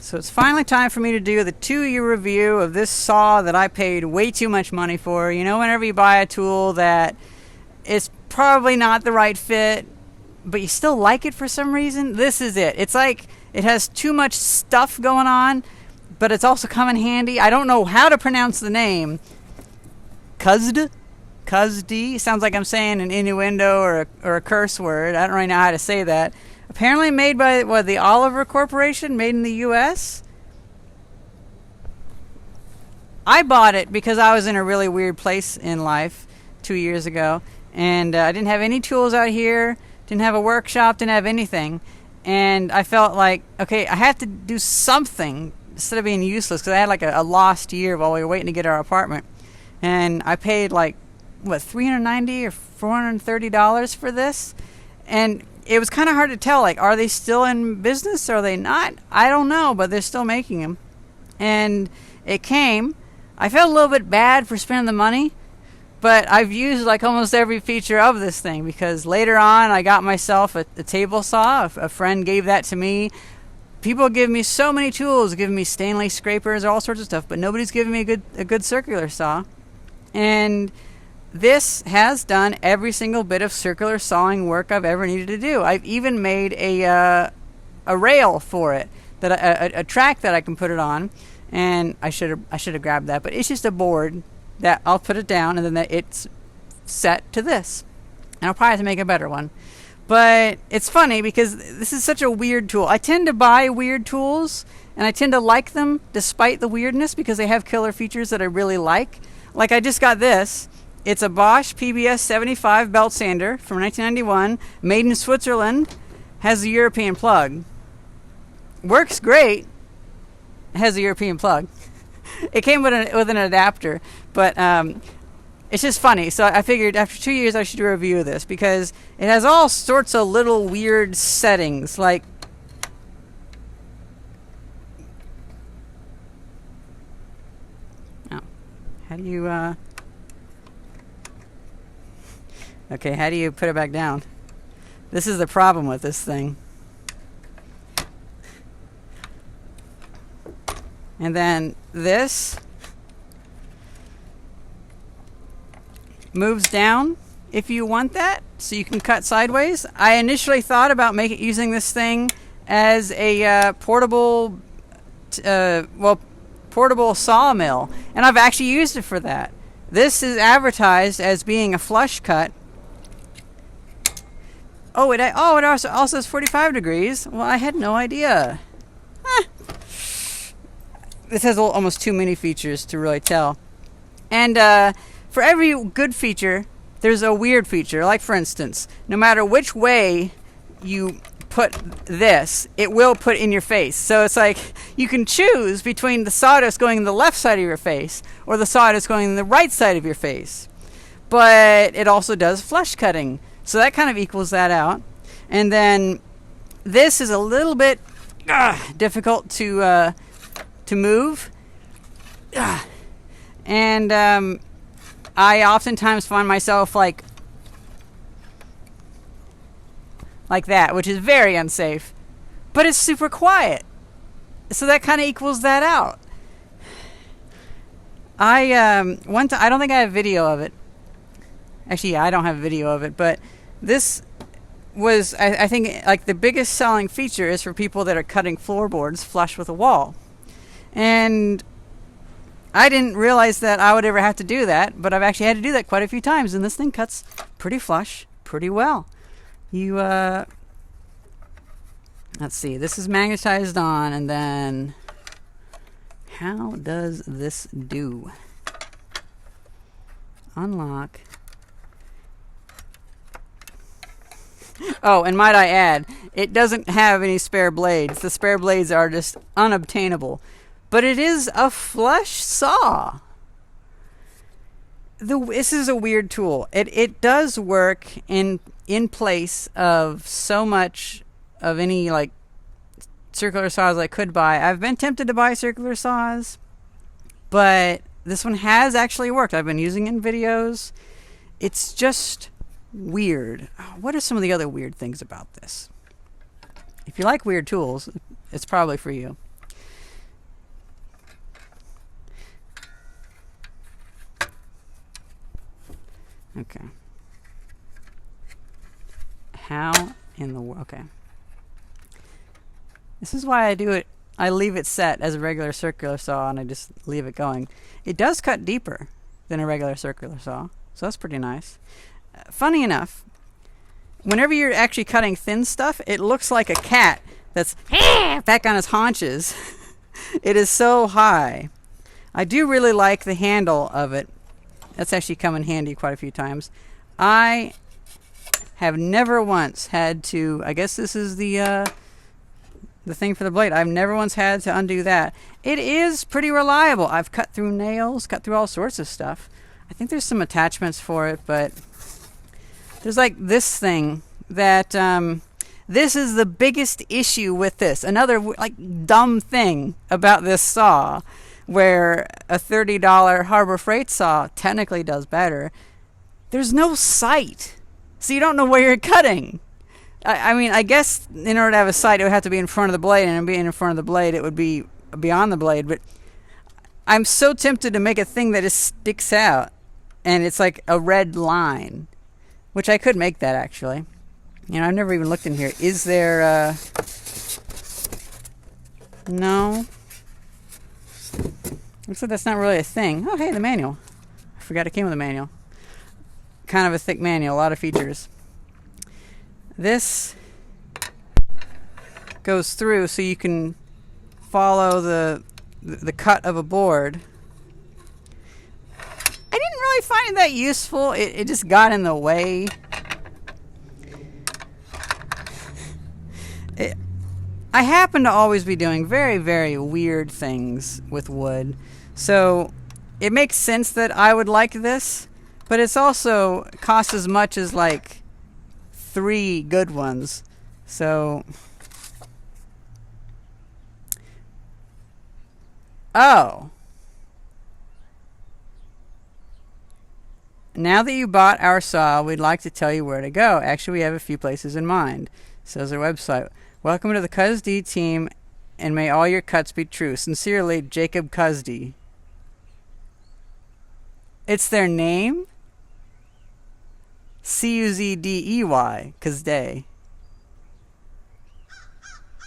So it's finally time for me to do the 2-year review of this saw that I paid way too much money for. You know, whenever you buy a tool that is probably not the right fit, but you still like it for some reason, this is it. It's like it has too much stuff going on, but it's also come in handy. I don't know how to pronounce the name. Cuzd? Sounds like I'm saying an innuendo or a curse word. I don't really know how to say that. Apparently made by the Oliver Corporation, made in the U.S. I bought it because I was in a really weird place in life 2 years ago, and I didn't have any tools out here, didn't have a workshop, didn't have anything, and I felt like, okay, I have to do something instead of being useless, because I had like a lost year while we were waiting to get our apartment, and I paid like $390 or $430 for this, and it was kind of hard to tell, like, are they still in business or are they not? I don't know, but they're still making them. And it came. I felt a little bit bad for spending the money, but I've used like almost every feature of this thing, because later on I got myself a table saw. A friend gave that to me. People give me so many tools, giving me Stanley scrapers, all sorts of stuff, but nobody's giving me a good circular saw. And this has done every single bit of circular sawing work I've ever needed to do. I've even made a rail for it, a track that I can put it on, and I should have grabbed that, but it's just a board that I'll put it down, and then it's set to this. And I'll probably have to make a better one. But it's funny because this is such a weird tool. I tend to buy weird tools, and I tend to like them despite the weirdness, because they have killer features that I really like. Like I just got this. It's a Bosch PBS 75 belt sander from 1991, made in Switzerland, has a European plug. Works great. It has a European plug. It came with an adapter, but it's just funny. So I figured after 2 years I should do a review of this, because it has all sorts of little weird settings, like how do you okay, how do you put it back down? This is the problem with this thing. And then this moves down if you want that, so you can cut sideways. I initially thought about using this thing as a portable sawmill, and I've actually used it for that. This is advertised as being a flush cut. Oh, it also says 45 degrees. Well, I had no idea. This has almost too many features to really tell. And for every good feature, there's a weird feature. Like, for instance, no matter which way you put this, it will put in your face. So it's like you can choose between the sawdust going in the left side of your face or the sawdust going in the right side of your face. But it also does flush cutting. So that kind of equals that out. And then this is a little bit difficult to move. And I oftentimes find myself like that, which is very unsafe. But it's super quiet. So that kind of equals that out. I don't think I have video of it. Actually, yeah, I don't have a video of it, but this was, I think, like the biggest selling feature is for people that are cutting floorboards flush with a wall. And I didn't realize that I would ever have to do that, but I've actually had to do that quite a few times, and this thing cuts pretty flush, pretty well. Let's see, this is magnetized on, and then how does this do? Unlock. Oh, and might I add, it doesn't have any spare blades. The spare blades are just unobtainable. But it is a flush saw. This is a weird tool. It does work in place of so much of any like circular saws I could buy. I've been tempted to buy circular saws, but this one has actually worked. I've been using it in videos. It's just weird. What are some of the other weird things about this? If you like weird tools, it's probably for you. Okay. How in the world? Okay. This is why I do it. I leave it set as a regular circular saw, and I just leave it going. It does cut deeper than a regular circular saw, so that's pretty nice. Funny enough, whenever you're actually cutting thin stuff, it looks like a cat that's back on his haunches. It is so high. I do really like the handle of it. That's actually come in handy quite a few times. I have never once had to, I guess this is the thing for the blade. I've never once had to undo that. It is pretty reliable. I've cut through nails, cut through all sorts of stuff. I think there's some attachments for it, but there's like this thing that, this is the biggest issue with this. Another like dumb thing about this saw, where a $30 Harbor Freight saw technically does better. There's no sight, so you don't know where you're cutting. I mean, I guess in order to have a sight, it would have to be in front of the blade, and being in front of the blade, it would be beyond the blade. But I'm so tempted to make a thing that just sticks out, and it's like a red line, which I could make that actually. You know, I've never even looked in here. Is there, no. Looks like that's not really a thing. Oh, hey, the manual. I forgot it came with a manual. Kind of a thick manual, a lot of features. This goes through so you can follow the cut of a board. I didn't really find that useful. It just got in the way. I happen to always be doing very, very weird things with wood. So it makes sense that I would like this, but it's also costs as much as like 3 good ones. So, oh. Now that you bought our saw, we'd like to tell you where to go. Actually, we have a few places in mind. Says our website. Welcome to the Cuzdy team, and may all your cuts be true. Sincerely, Jacob Cuzdy. It's their name? Cuzdey, Cuzday.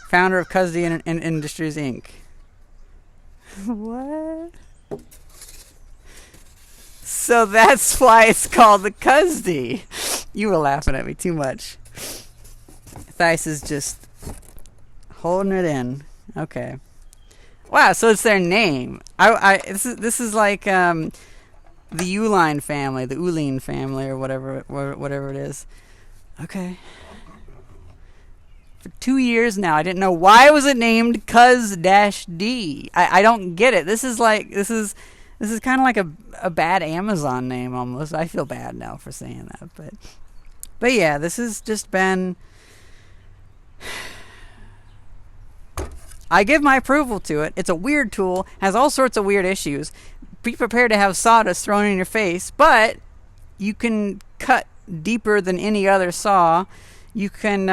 Founder of Cuzdy Industries, Inc. What? So that's why it's called the Cuzdy. You were laughing at me too much. Theis is just holding it in. Okay. Wow, so it's their name. This is like the Uline family, the Uline family, or whatever it is. Okay. For 2 years now, I didn't know why was it named Cuz-D. I don't get it. This is kind of like a bad Amazon name almost. I feel bad now for saying that, but yeah, this has just been. I give my approval to it. It's a weird tool, has all sorts of weird issues. Be prepared to have sawdust thrown in your face, but you can cut deeper than any other saw. You can,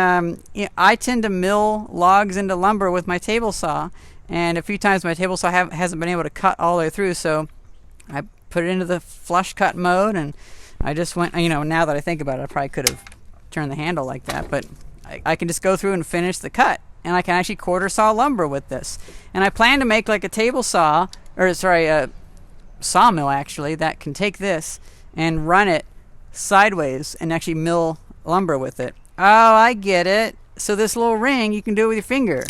I tend to mill logs into lumber with my table saw, and a few times my table saw hasn't been able to cut all the way through, so I put it into the flush cut mode, and I just went, now that I think about it, I probably could have turned the handle like that, but I can just go through and finish the cut. And I can actually quarter saw lumber with this. And I plan to make like a table saw, a sawmill actually, that can take this and run it sideways and actually mill lumber with it. Oh, I get it. So this little ring, you can do it with your finger.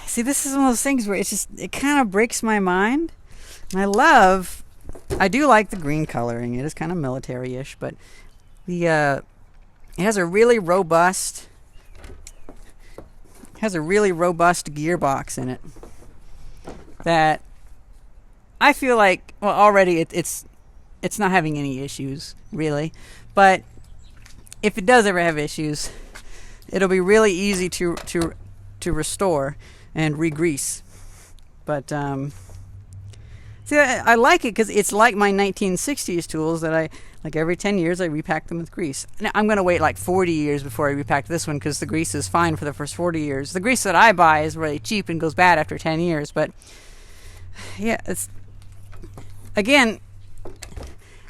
See, this is one of those things where it kind of breaks my mind. And I do like the green coloring. It is kind of military-ish, but it has a really robust gearbox in it that I feel like, well, already it's not having any issues really, but if it does ever have issues, it'll be really easy to restore and re-grease. But see, I like it because it's like my 1960s tools that I like. Every 10 years I repack them with grease. Now I'm going to wait like 40 years before I repack this one because the grease is fine for the first 40 years. The grease that I buy is really cheap and goes bad after 10 years. But yeah, it's again,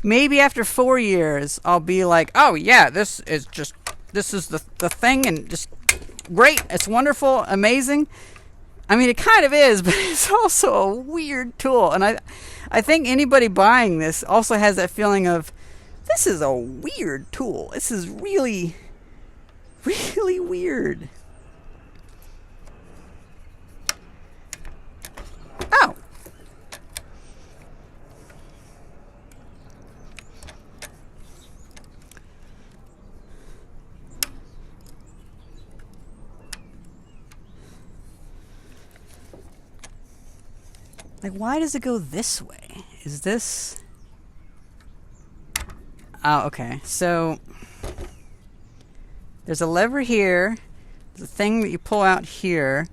maybe after 4 years, I'll be like, oh yeah, this is the thing, and just great. It's wonderful, amazing. I mean, it kind of is, but it's also a weird tool. And I think anybody buying this also has that feeling of, this is a weird tool. This is really, really weird. Oh. Like, why does it go this way? Is this... Oh, okay. So, there's a lever here. There's a thing that you pull out here.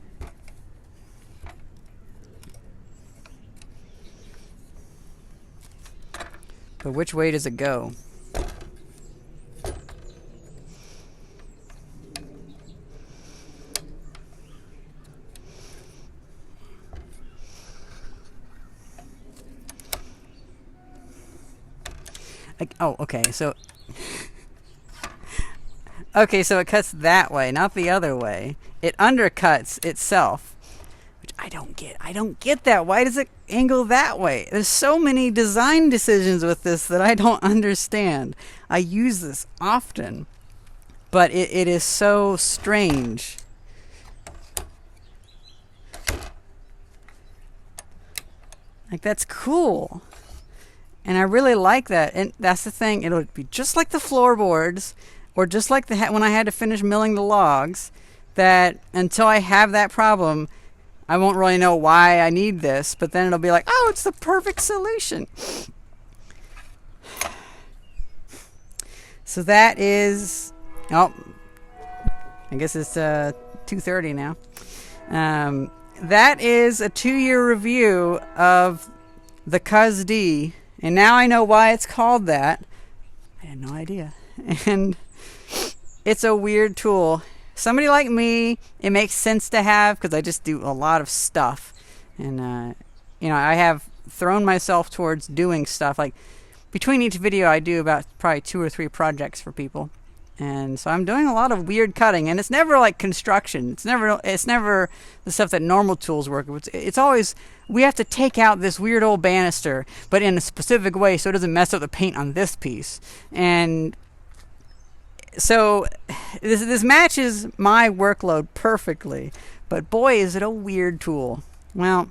But which way does it go? Oh, okay, so... Okay, so it cuts that way, not the other way. It undercuts itself, which I don't get. I don't get that. Why does it angle that way? There's so many design decisions with this that I don't understand. I use this often, but it is so strange. Like, that's cool. And I really like that. And that's the thing. It'll be just like the floorboards, or just like when I had to finish milling the logs, that until I have that problem, I won't really know why I need this. But then it'll be like, oh, it's the perfect solution. So that is... Oh, I guess it's 2:30 now. That is a 2-year review of the Cuz-D. And now I know why it's called that. I had no idea. And it's a weird tool. Somebody like me, it makes sense to have, because I just do a lot of stuff. And, you know, I have thrown myself towards doing stuff. Like, between each video, I do about probably 2 or 3 projects for people. And so I'm doing a lot of weird cutting, and it's never like construction. It's never the stuff that normal tools work with. It's always, we have to take out this weird old banister, but in a specific way so it doesn't mess up the paint on this piece. And so this matches my workload perfectly, but boy, is it a weird tool. Well,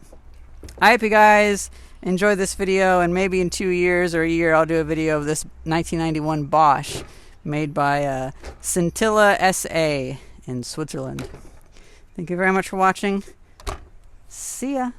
I hope you guys enjoyed this video, and maybe in 2 years or a year I'll do a video of this 1991 Bosch made by Scintilla SA in Switzerland. Thank you very much for watching. See ya.